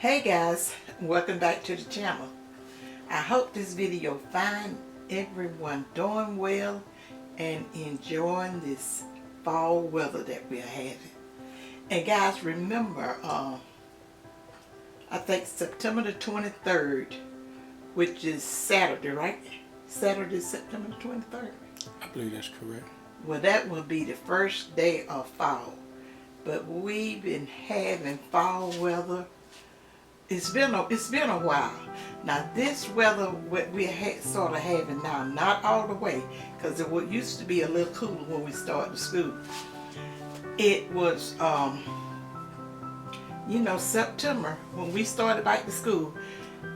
Hey guys, welcome back to the channel. I hope this video find everyone doing well and enjoying this fall weather that we're having. And guys, remember, I think September the 23rd, which is Saturday, right? Saturday, September the 23rd. I believe that's correct. Well, that will be the first day of fall. But we've been having fall weather. It's been a while. Now this weather what we're sort of having now, not all the way, because it used to be a little cooler when we started school. It was, September when we started back to school.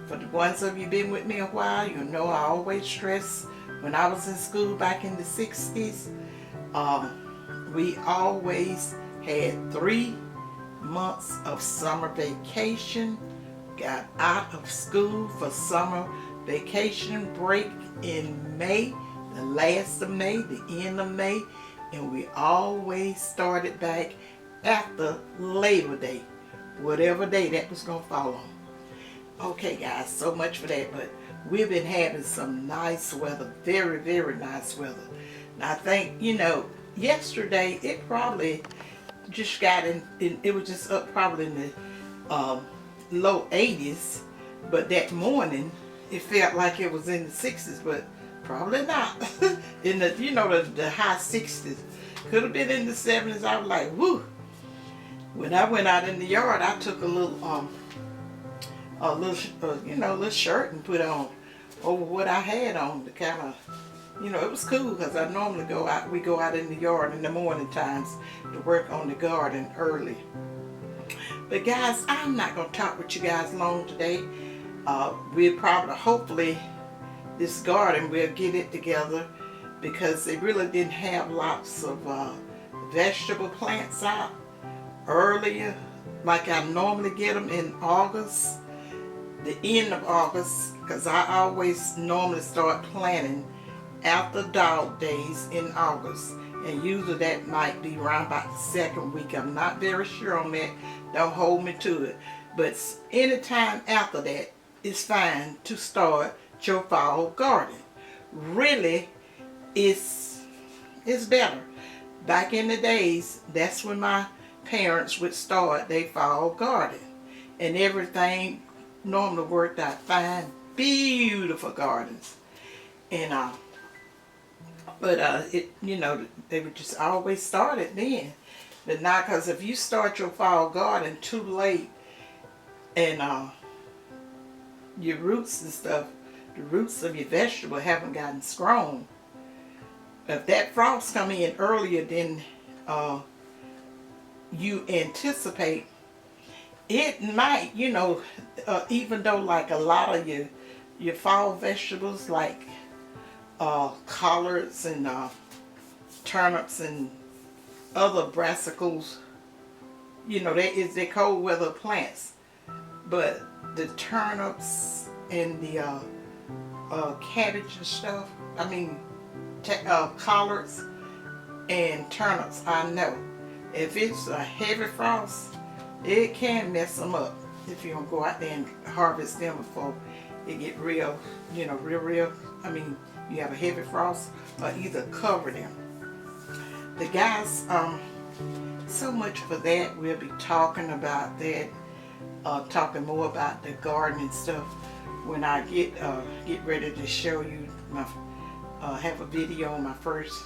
For the ones of you been with me a while, you know I always stress when I was in school back in the 60s, we always had 3 months of summer vacation. Got out of school for summer vacation break in May, the last of May, the end of May, and we always started back after Labor Day, whatever day that was going to fall on. Okay guys, so much for that, but we've been having some nice weather, very, very nice weather. Now I think, yesterday it probably just got it was just up probably in the low 80s, but that morning it felt like it was in the 60s, but probably not. In the the high 60s, could have been in the 70s. I was like, woo. When I went out in the yard, I took a little little shirt and put on over what I had on to kind of, it was cool, because I normally we go out in the yard in the morning times to work on the garden early. But guys, I'm not going to talk with you guys long today. We'll probably, hopefully, this garden, we'll get it together, because they really didn't have lots of vegetable plants out earlier, like I normally get them in August, the end of August, because I always normally start planting after dog days in August. And usually that might be around about the second week. I'm not very sure on that. Don't hold me to it. But anytime after that, it's fine to start your fall garden. Really, it's better. Back in the days, that's when my parents would start their fall garden. And everything normally worked out fine. Beautiful gardens. And they would just always start it then. But now, because if you start your fall garden too late, and your roots and stuff, the roots of your vegetable haven't gotten strong, if that frost come in earlier than you anticipate, it might, even though like a lot of your fall vegetables like collards and turnips and other brassicas, they're cold weather plants. But the turnips and the cabbage and stuff, collards and turnips, I know if it's a heavy frost, it can mess them up if you don't go out there and harvest them before it get real, you have a heavy frost, or either cover them. The guys, so much for that. We'll be talking about that, talking more about the gardening stuff when I get ready to show you my have a video on my first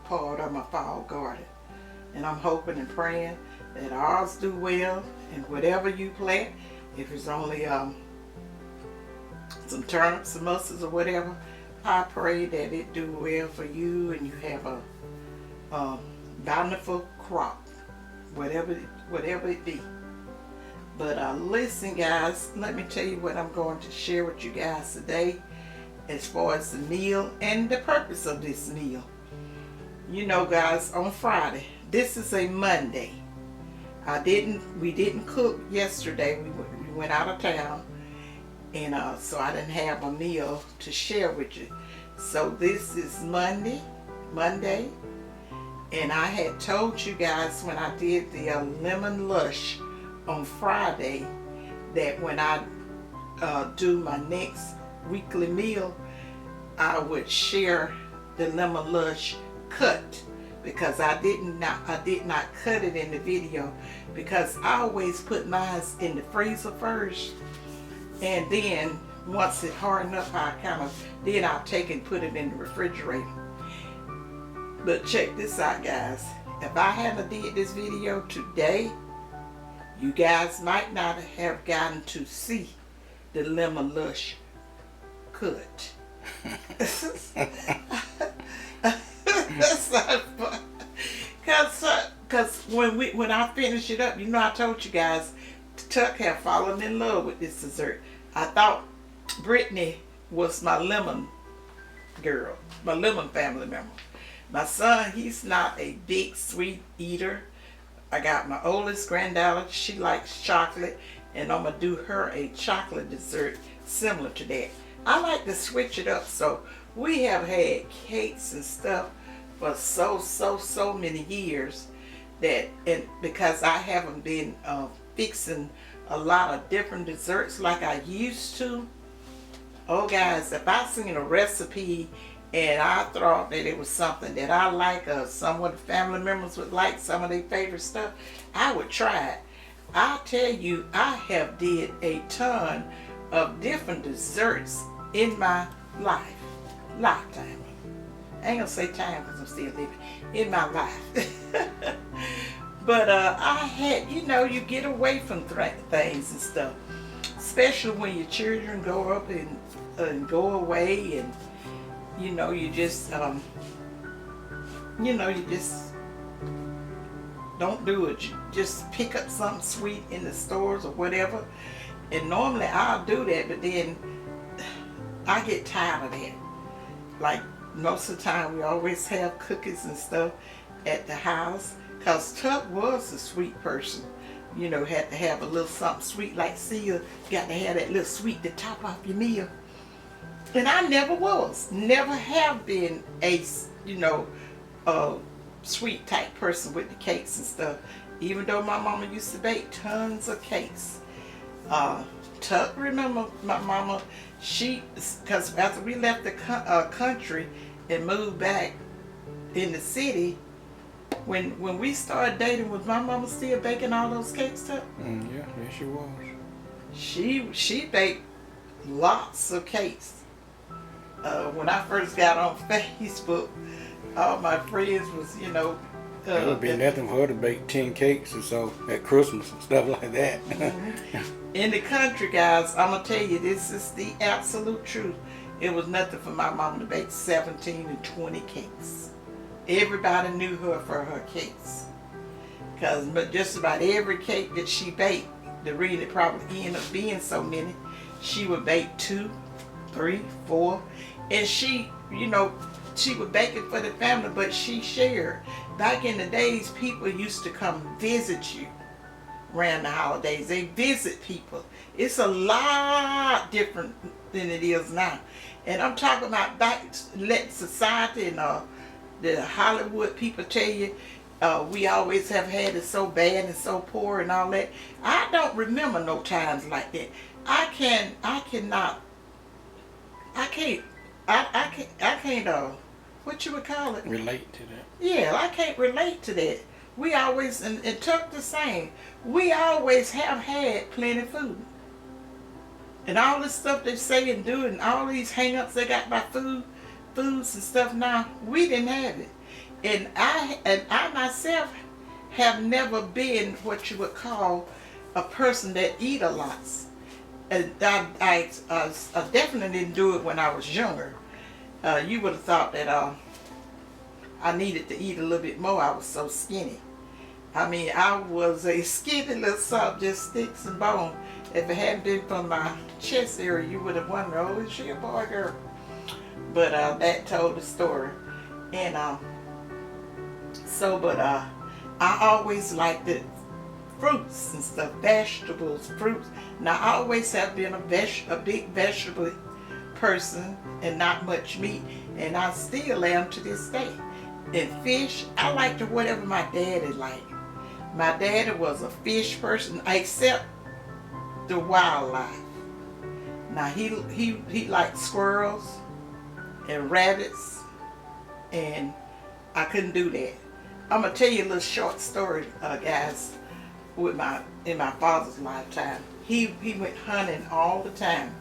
part of my fall garden. And I'm hoping and praying that ours do well, and whatever you plant, if it's only some turnips, some mustards, or whatever, I pray that it do well for you and you have a bountiful crop, whatever it be. But listen guys, let me tell you what I'm going to share with you guys today as far as the meal and the purpose of this meal. Guys, on Friday, this is a Monday. We didn't cook yesterday. We went out of town. And so I didn't have a meal to share with you. So this is Monday, and I had told you guys when I did the lemon lush on Friday that when I do my next weekly meal, I would share the lemon lush cut, because I did not cut it in the video, because I always put mine in the freezer first, and then once it hardened up, then I'll take and put it in the refrigerator. But check this out, guys. If I hadn't did this video today, you guys might not have gotten to see the lemon lush cut. That's not fun. Cause when I finish it up, you know, I told you guys, Tuck had fallen in love with this dessert. I thought Brittany was my lemon girl, my lemon family member. My son, he's not a big sweet eater. I got my oldest granddaughter, she likes chocolate, and I'm gonna do her a chocolate dessert similar to that. I like to switch it up, so we have had cakes and stuff for so many years that, and because I haven't been fixing a lot of different desserts like I used to. Oh guys, if I seen a recipe and I thought that it was something that I like, or some of the family members would like, some of their favorite stuff, I would try it. I tell you, I have did a ton of different desserts in my lifetime. I ain't gonna say time because I'm still living. In my life. But I had, you know, you get away from things and stuff, especially when your children grow up and go away, and you know, you just don't do it. You just pick up something sweet in the stores or whatever, and normally I'll do that, but then I get tired of that. Like most of the time, we always have cookies and stuff at the house, cause Tuck was a sweet person. You know, had to have a little something sweet, like Sia got to have that little sweet to top off your meal. And I never have been a, you know, sweet type person with the cakes and stuff. Even though my mama used to bake tons of cakes. Tuck, remember my mama, because after we left the country and moved back in the city, when we started dating, was my mama still baking all those cakes, Tuck? Yeah, she was. She baked lots of cakes. When I first got on Facebook, all my friends was, you know, it would be nothing for her to bake 10 cakes or so at Christmas and stuff like that. In the country, guys, I'm going to tell you, this is the absolute truth. It was nothing for my mom to bake 17 and 20 cakes. Everybody knew her for her cakes. But just about every cake that she baked, the reason it probably ended up being so many, she would bake 2, 3, 4. And she, you know, she would bake it for the family, but she shared. Back in the days, people used to come visit you around the holidays. They visit people. It's a lot different than it is now. And I'm talking about back, let society and the Hollywood people tell you, we always have had it so bad and so poor and all that. I don't remember no times like that. I can't, what you would call it? Relate to that. Yeah, I can't relate to that. We always, and Tuck the same, we always have had plenty of food. And all this stuff they say and do, and all these hang-ups they got by foods and stuff now, we didn't have it. And I myself have never been what you would call a person that eat a lot. And I definitely didn't do it when I was younger. You would have thought that I needed to eat a little bit more. I was so skinny. I mean, I was a skinny little something, just sticks and bone. If it hadn't been for my chest area, you would have wondered, oh, is she a boy or girl? But that told the story. And I always liked the fruits and stuff, vegetables, fruits. Now, I always have been a big vegetable person and not much meat, and I still am to this day. And fish, I liked whatever my daddy liked. My daddy was a fish person, except the wildlife. Now he liked squirrels and rabbits, and I couldn't do that. I'm gonna tell you a little short story, guys. In my father's lifetime, he went hunting all the time.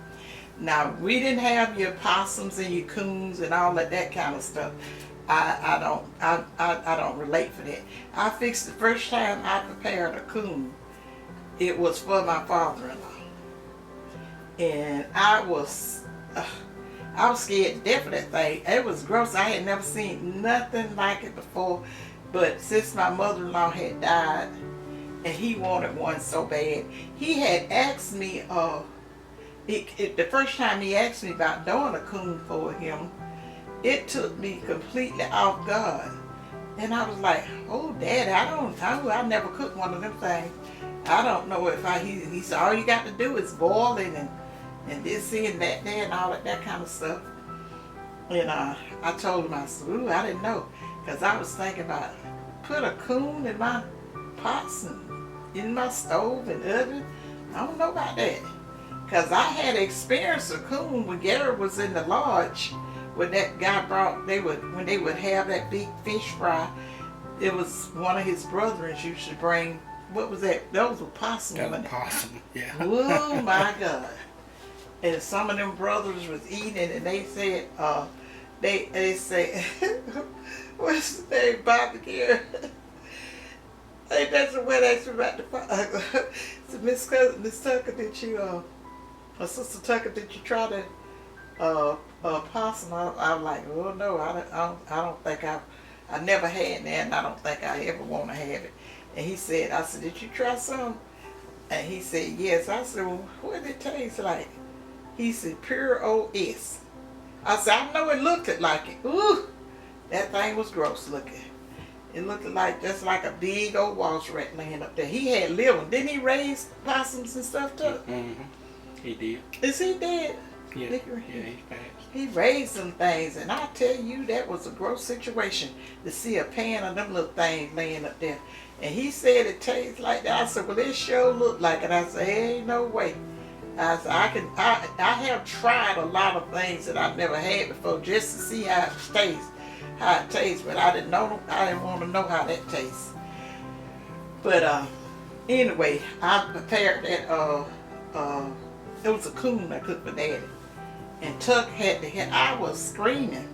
Now we didn't have your possums and your coons and all of that kind of stuff. I don't relate for that. I fixed the first time I prepared a coon. It was for my father-in-law, and I was scared to death of that thing. It was gross. I had never seen nothing like it before. But since my mother-in-law had died, and he wanted one so bad, he had asked me. The first time he asked me about doing a coon for him, it took me completely off guard. And I was like, "Oh, Daddy, I never cooked one of them things. I don't know if he said, all you got to do is boil it and this and that there and all that kind of stuff." And I told him, I said, "Ooh, I didn't know." Because I was thinking about put a coon in my pots and in my stove and oven. I don't know about that. Because I had experienced a coon when Gary was in the lodge. When that guy when they would have that big fish fry, it was one of his brothers used to bring, what was that? Those were possum. That was possum, yeah. Oh my God. And some of them brothers was eating it, and they said, they say, what's the name, Bobby Gary? Hey, that's the way they asked me about the so Miss Tucker, did you, Sister Tucker, did you try the possum? I was like, oh no, I don't think I never had that, and I don't think I ever want to have it. And I said, did you try some? And he said, yes. I said, well, what did it taste like? He said, pure OS. I said, I know it looked like it. Ooh, that thing was gross looking. It looked just like a big old wash rat laying up there. He had living. Didn't he raise possums and stuff too? Mm-hmm. He did. Is he dead? Yeah. He's passed. He raised some things, and I tell you, that was a gross situation to see a pan of them little things laying up there. And he said it tastes like that. I said, well, it sure looked like it. I said, ain't no way. I said, I have tried a lot of things that I've never had before just to see how it tastes, but I didn't want to know how that tastes. But anyway, I prepared that. It was a coon I cooked for Daddy, and Tuck had the head. I was screaming.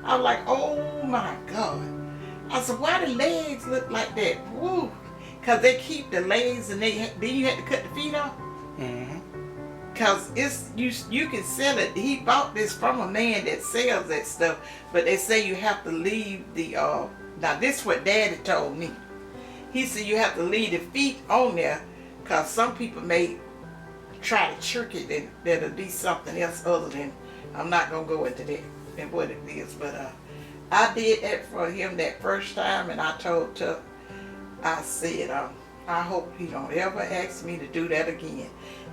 I was like, oh my God. I said, why the legs look like that? Woo. Because they keep the legs, and then you had to cut the feet off. Mm-hmm. Because you can sell it. He bought this from a man that sells that stuff, but they say you have to leave the, now this is what Daddy told me. He said you have to leave the feet on there, because some people may try to trick it, and that'll be something else other than, I'm not going to go into that and what it is, but I did that for him that first time, and I told Tuck, I said, I hope he don't ever ask me to do that again.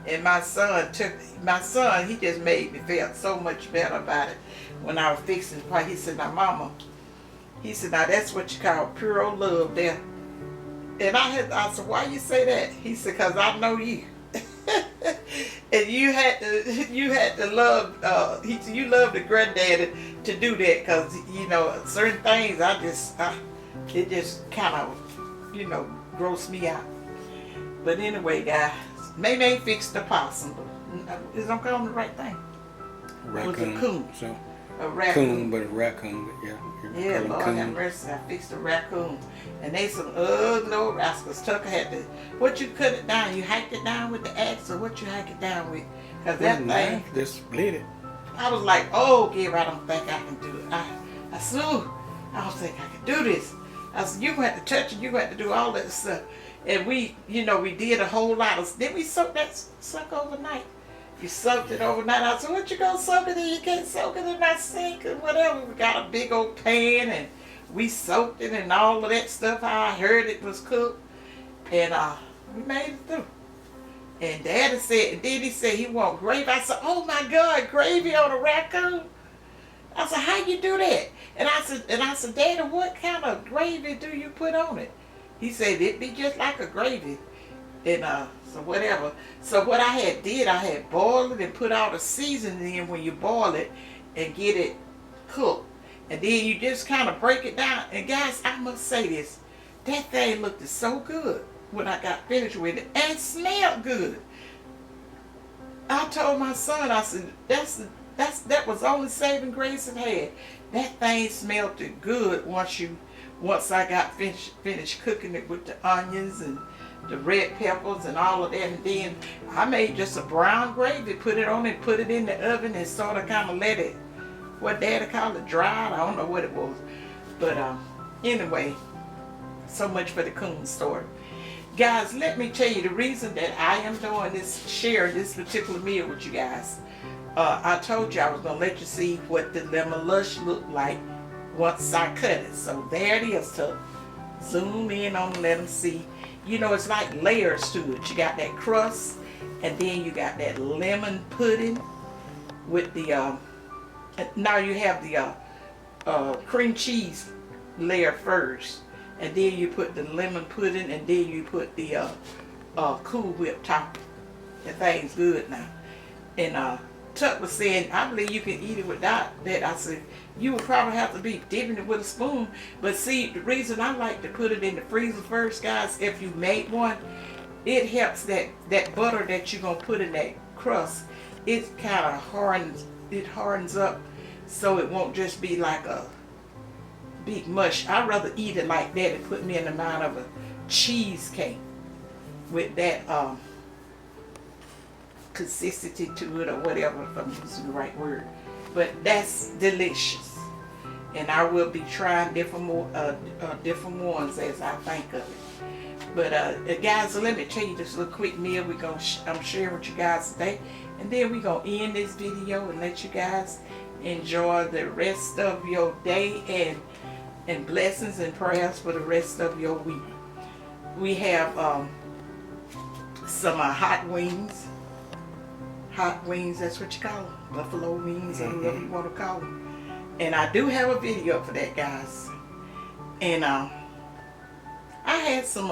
And my son, he just made me feel so much better about it when I was fixing the pie. He said, now Mama, he said, now that's what you call pure love there. And I said, why you say that? He said, because I know you. And you had to love, he said, you love the granddaddy to do that, because, certain things it just kind of, grossed me out. But anyway, guys, May fixed the possum. Is I'm calling the right thing? Raccoon. It was a coon. So, a raccoon. Coon, but a raccoon. But yeah. Yeah, Lord have mercy. I fixed a raccoon. And they some ugly old rascals. Tucker had to, what you cut it down? You hiked it down with the axe, or what you hike it down with? Because that thing. Just split it. I was like, oh, Gary, I don't think I can do it. I said, I don't think I can do this. I said, you're going to have to touch it. You're going to have to do all that stuff. And we did a whole lot of, did we soak that suck overnight? You soaked it overnight. I said, what you gonna soak it in? You can't soak it in my sink or whatever. We got a big old pan, and we soaked it and all of that stuff, how I heard it was cooked. And we made it through. And Daddy said, and then he said he want gravy. I said, oh my God, gravy on a raccoon? I said, how you do that? And I said, Daddy, what kind of gravy do you put on it? He said, it'd be just like a gravy. And or whatever. So what I had boiled it and put all the seasoning in when you boil it and get it cooked. And then you just kind of break it down. And guys, I must say this, that thing looked so good when I got finished with it, and smelled good. I told my son, I said, that was only saving grace it had. That thing smelled good once I got finished cooking it with the onions and the red peppers and all of that. And then I made just a brown gravy, put it on it, put it in the oven, and sort of kind of let it, what Daddy called it, dry. I don't know what it was. But anyway, so much for the coon story. Guys, let me tell you the reason that I am doing this, sharing this particular meal with you guys. I told you I was going to let you see what the lemon lush looked like once I cut it. So there it is. To zoom in on and let them see. You know, it's like layers to it. You got that crust, and then you got that lemon pudding with the, now you have the cream cheese layer first. And then you put the lemon pudding, and then you put the Cool Whip topping. That thing's good now. And Tuck was saying, I believe you can eat it without that. I said, you would probably have to be dipping it with a spoon. But see, the reason I like to put it in the freezer first, guys, if you made one, it helps that butter that you're going to put in that crust, it kind of hardens up so it won't just be like a big mush. I'd rather eat it like that and put me in the mind of a cheesecake with that consistency to it, or whatever, if I'm using the right word. But that's delicious, and I will be trying different ones as I think of it. But guys, so let me tell you this little quick meal I'm sharing with you guys today, and then we're gonna end this video and let you guys enjoy the rest of your day and blessings and prayers for the rest of your week. We have some hot wings. Hot wings, that's what you call them. Buffalo wings, or whatever you want to call them. And I do have a video for that, guys. And I had some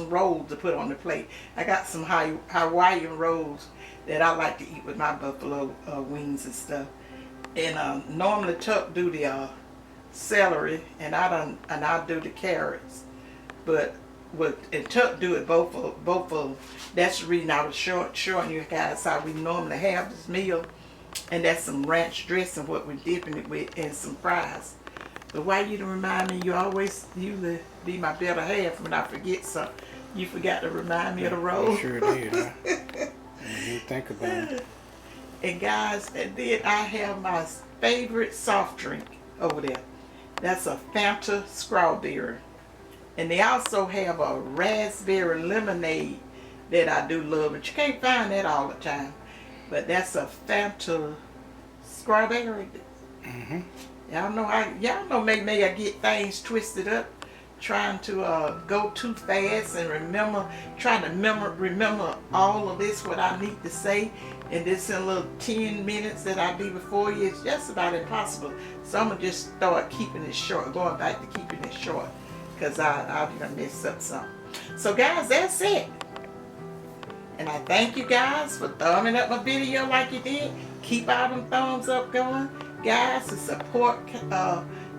rolls to put on the plate. I got some Hawaiian rolls that I like to eat with my buffalo wings and stuff. And normally Tuck do the celery, and I do the carrots, but Tuck do it both of them. That's the reason I was showing you guys how we normally have this meal, and that's some ranch dressing, what we're dipping it with, and some fries. But why you to remind me, you be my better half when I forget something. You forgot to remind me of the roll. I sure did. Huh? You think about it. And guys, and then I have my favorite soft drink over there. That's a Fanta strawberry. And they also have a raspberry lemonade that I do love, but you can't find that all the time. But that's a Fanta strawberry. Y'all know maybe I get things twisted up, trying to go too fast and trying to remember all of this, what I need to say. And this in a little 10 minutes that I'll be before you, it's just about impossible. So I'm going to just start keeping it short, going back to keeping it short, because I'll be going to mess up something. So guys, that's it. And I thank you guys for thumbing up my video like you did. Keep all them thumbs up going. Guys, to support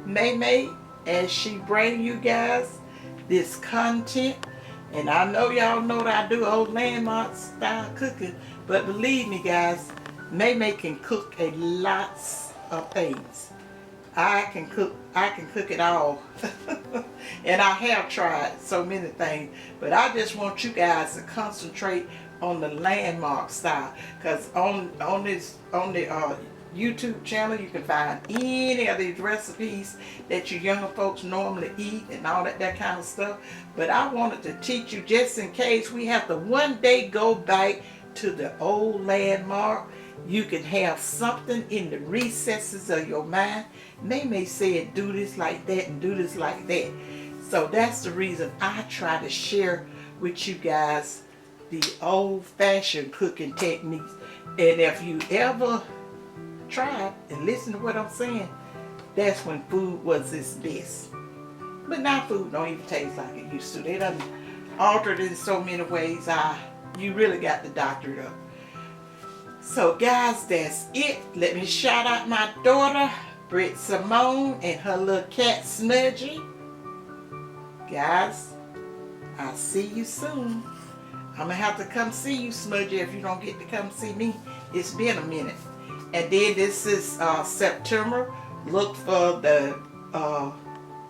May as she bring you guys this content. And I know y'all know that I do old landmark style cooking, but believe me guys, May can cook a lots of things. I can cook it all. And I have tried so many things, but I just want you guys to concentrate on the landmark style, because on the YouTube channel you can find any of these recipes that you younger folks normally eat and all that kind of stuff. But I wanted to teach you, just in case we have to one day go back to the old landmark, you can have something in the recesses of your mind. May say do this like that and do this like that. So that's the reason I try to share with you guys the old-fashioned cooking techniques. And if you ever try and listen to what I'm saying, that's when food was its best. But now food don't even taste like it used to. They done altered in so many ways. you really got to doctor it up. So guys, that's it. Let me shout out my daughter, Britt Simone, and her little cat Smudgy. Guys, I'll see you soon. I'm gonna have to come see you, Smudgy, if you don't get to come see me. It's been a minute. And then this is September. Look for the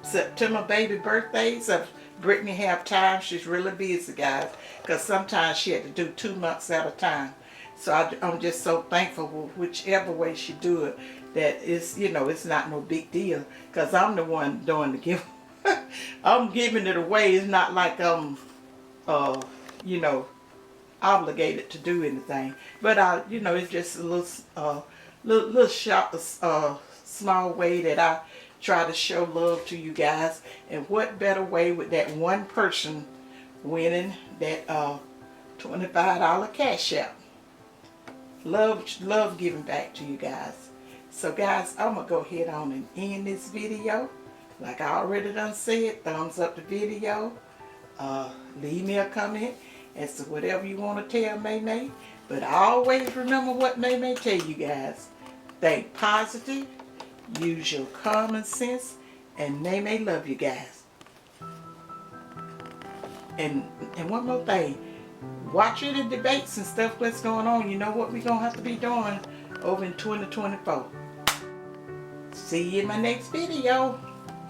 September baby birthdays of Brittany have time. She's really busy, guys, because sometimes she had to do 2 months at a time. So I'm just so thankful whichever way she do it, that it's, you know, it's not no big deal, because I'm the one doing the give. I'm giving it away. It's not like I'm you know, obligated to do anything, but you know, it's just a little short, small way that I try to show love to you guys. And what better way with that one person winning that $25 cash out. Love giving back to you guys. So guys, I'm gonna go ahead on and end this video. Like I already done said, thumbs up the video. Leave me a comment as to whatever you want to tell May May. But always remember what May May tell you guys. Think positive, use your common sense, and May May love you guys. And one more thing. Watch any debates and stuff that's going on. You know what we're going to have to be doing over in 2024. See you in my next video.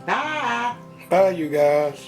Bye. Bye, you guys.